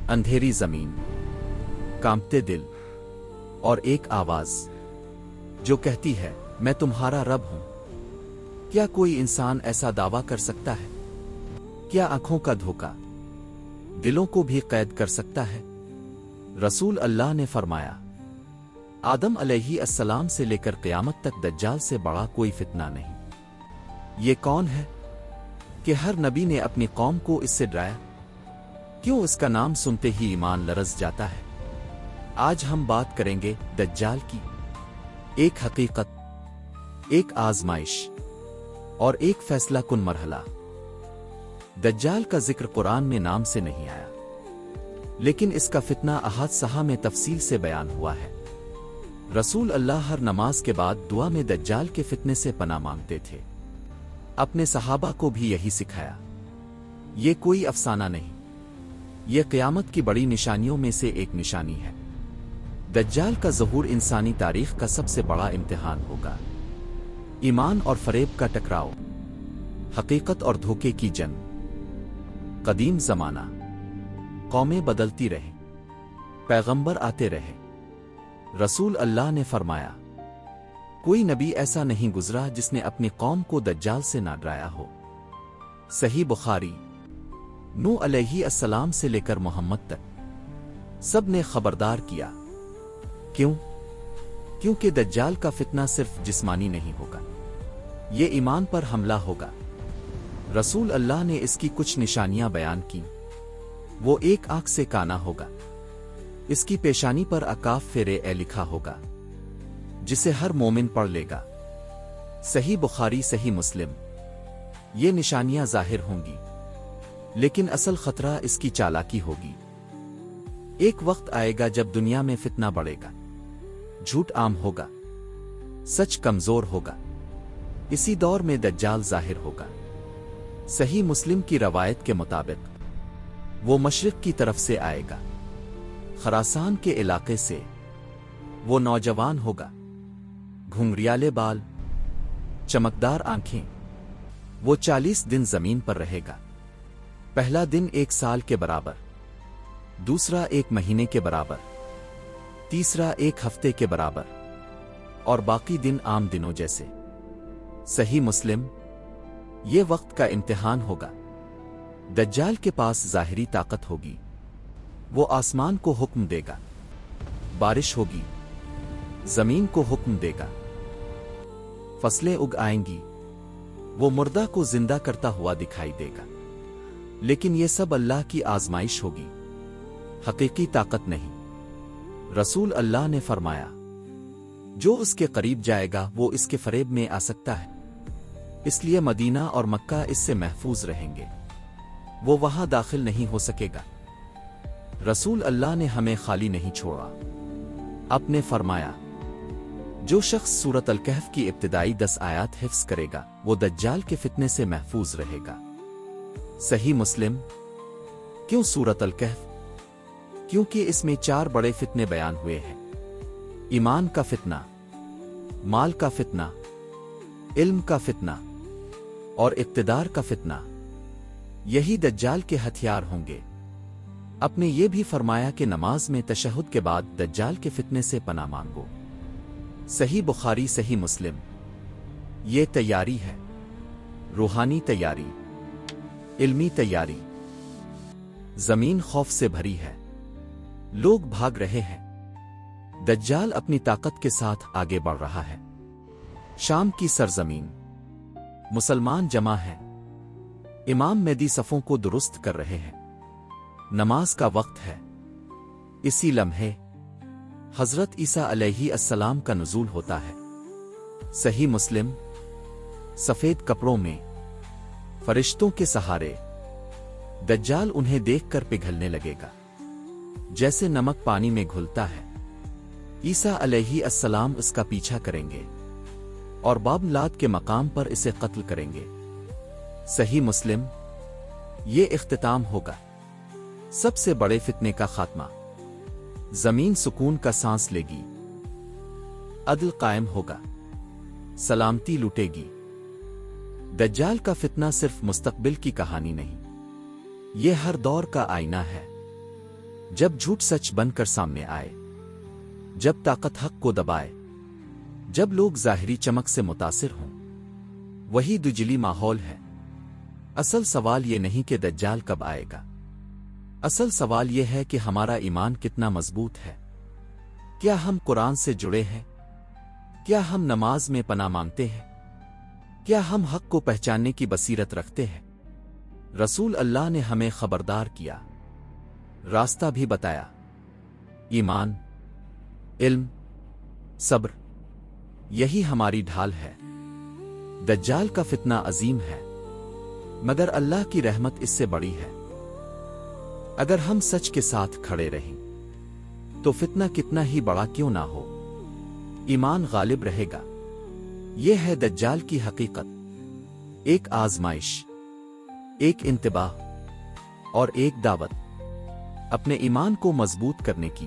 अंधेरी जमीन, कांपते दिल और एक आवाज जो कहती है, मैं तुम्हारा रब हूं। क्या कोई इंसान ऐसा दावा कर सकता है? क्या आंखों का धोखा दिलों को भी कैद कर सकता है? रसूल अल्लाह ने फरमाया, आदम अलैहिस्सलाम से लेकर क़यामत तक दज्जाल से बड़ा कोई फितना नहीं। ये कौन है कि हर नबी ने अपनी कौम को इससे डराया? क्यों इसका नाम सुनते ही ईमान लरज़ जाता है? आज हम बात करेंगे दज्जाल की। एक हकीकत, एक आजमाइश और एक फैसला कुन मरहला। दज्जाल का जिक्र कुरान में नाम से नहीं आया, लेकिन इसका फितना अहाद सहा में तफसील से बयान हुआ है। रसूल अल्लाह हर नमाज के बाद दुआ में दज्जाल के फितने से पनाह मांगते थे। अपने सहाबा को भी यही सिखाया। ये कोई अफसाना नहीं, ये क़यामत की बड़ी निशानियों में से एक निशानी है। दज्जाल का ज़हूर इंसानी तारीख का सबसे बड़ा इम्तिहान होगा। ईमान और फरेब का टकराव, हकीकत और धोखे की जंग। कदीम ज़माना, कौमें बदलती रहे, पैगंबर आते रहे। रसूल अल्लाह ने फरमाया, कोई नबी ऐसा नहीं गुजरा जिसने अपनी कौम को दज्जाल से ना डराया हो। सही बुखारी। नूह अलैहिस्सलाम से लेकर मोहम्मद तक सब ने खबरदार किया। क्यों? क्योंकि दज्जाल का फितना सिर्फ जिस्मानी नहीं होगा, ये ईमान पर हमला होगा। रसूल अल्लाह ने इसकी कुछ निशानियां बयान की। वो एक आंख से काना होगा, इसकी पेशानी पर अकाफ फेरे ए लिखा होगा, जिसे हर मोमिन पढ़ लेगा। सही बुखारी, सही मुस्लिम। ये निशानियां जाहिर होंगी, लेकिन असल खतरा इसकी चालाकी होगी। एक वक्त आएगा जब दुनिया में फितना बढ़ेगा, झूठ आम होगा, सच कमजोर होगा। इसी दौर में दज्जाल जाहिर होगा। सही मुस्लिम की रवायत के मुताबिक वो मशरिक की तरफ से आएगा, खरासान के इलाके से। वो नौजवान होगा, घुंघरियाले बाल, चमकदार आंखें। वो 40 दिन जमीन पर रहेगा। पहला दिन 1 साल के बराबर, दूसरा 1 महीने के बराबर, तीसरा 1 हफ्ते के बराबर, और बाकी दिन आम दिनों जैसे। सही मुस्लिम। ये वक्त का इम्तिहान होगा। दज्जाल के पास ज़ाहिरी ताकत होगी। वो आसमान को हुक्म देगा, बारिश होगी, जमीन को हुक्म देगा, फसलें उग आएंगी। वो मुर्दा को जिंदा करता हुआ दिखाई देगा। लेकिन ये सब अल्लाह की आजमाइश होगी, हकीकी ताकत नहीं। रसूल अल्लाह ने फरमाया, जो उसके करीब जाएगा वो इसके फरेब में आ सकता है, इसलिए मदीना और मक्का इससे महफूज रहेंगे। वो वहां दाखिल नहीं हो सकेगा। रसूल अल्लाह ने हमें खाली नहीं छोड़ा। आपने फरमाया, जो शख्स सूरत अल कहफ की इब्तिदाई 10 आयात हिफ्ज़ करेगा वो दज्जाल के फितने से महफूज रहेगा। सही मुस्लिम। क्यों सूरत अल कहफ? क्योंकि इसमें 4 बड़े फितने बयान हुए हैं। ईमान का फितना, माल का फितना, इल्म का फितना और इक़्तिदार का फितना। यही दज्जाल के हथियार होंगे। आपने ये भी फरमाया कि नमाज में तशहुद के बाद दज्जाल के फितने से पनाह मांगो। सही बुखारी, सही मुस्लिम। ये तैयारी है, रूहानी तैयारी, इल्मी तैयारी। जमीन खौफ से भरी है, लोग भाग रहे हैं। दज्जाल अपनी ताकत के साथ आगे बढ़ रहा है। शाम की सरजमीन, मुसलमान जमा हैं। इमाम मेहदी सफ़ों को दुरुस्त कर रहे हैं। नमाज का वक्त है। इसी लम्हे हज़रत ईसा अलैहिस्सलाम का नुज़ूल होता है। सही मुस्लिम। सफ़ेद कपड़ों में, फरिश्तों के सहारे। दज्जाल उन्हें देखकर पिघलने लगेगा, जैसे नमक पानी में घुलता है। ईसा अलैहिस्सलाम इसका पीछा करेंगे और बाब-लाद के मकाम पर इसे कत्ल करेंगे। सही मुस्लिम। ये इख्तिताम होगा, सबसे बड़े फितने का खात्मा। जमीन सुकून का सांस लेगी, अदल कायम होगा, सलामती लुटेगी। दज्जाल का फितना सिर्फ मुस्तकबिल की कहानी नहीं, ये हर दौर का आईना है। جب جھوٹ سچ بن کر سامنے آئے، جب طاقت حق کو دبائے، جب لوگ ظاہری چمک سے متاثر ہوں، وہی دجلی ماحول ہے۔ اصل سوال یہ نہیں کہ دجال کب آئے گا، اصل سوال یہ ہے کہ ہمارا ایمان کتنا مضبوط ہے۔ کیا ہم قرآن سے جڑے ہیں؟ کیا ہم نماز میں پناہ مانگتے ہیں؟ کیا ہم حق کو پہچاننے کی بصیرت رکھتے ہیں؟ رسول اللہ نے ہمیں خبردار کیا، راستہ بھی بتایا۔ ایمان، علم، صبر، یہی ہماری ڈھال ہے۔ دجال کا فتنہ عظیم ہے، مگر اللہ کی رحمت اس سے بڑی ہے۔ اگر ہم سچ کے ساتھ کھڑے رہیں تو فتنہ کتنا ہی بڑا کیوں نہ ہو، ایمان غالب رہے گا۔ یہ ہے دجال کی حقیقت، ایک آزمائش، ایک انتباہ اور ایک دعوت اپنے ایمان کو مضبوط کرنے کی۔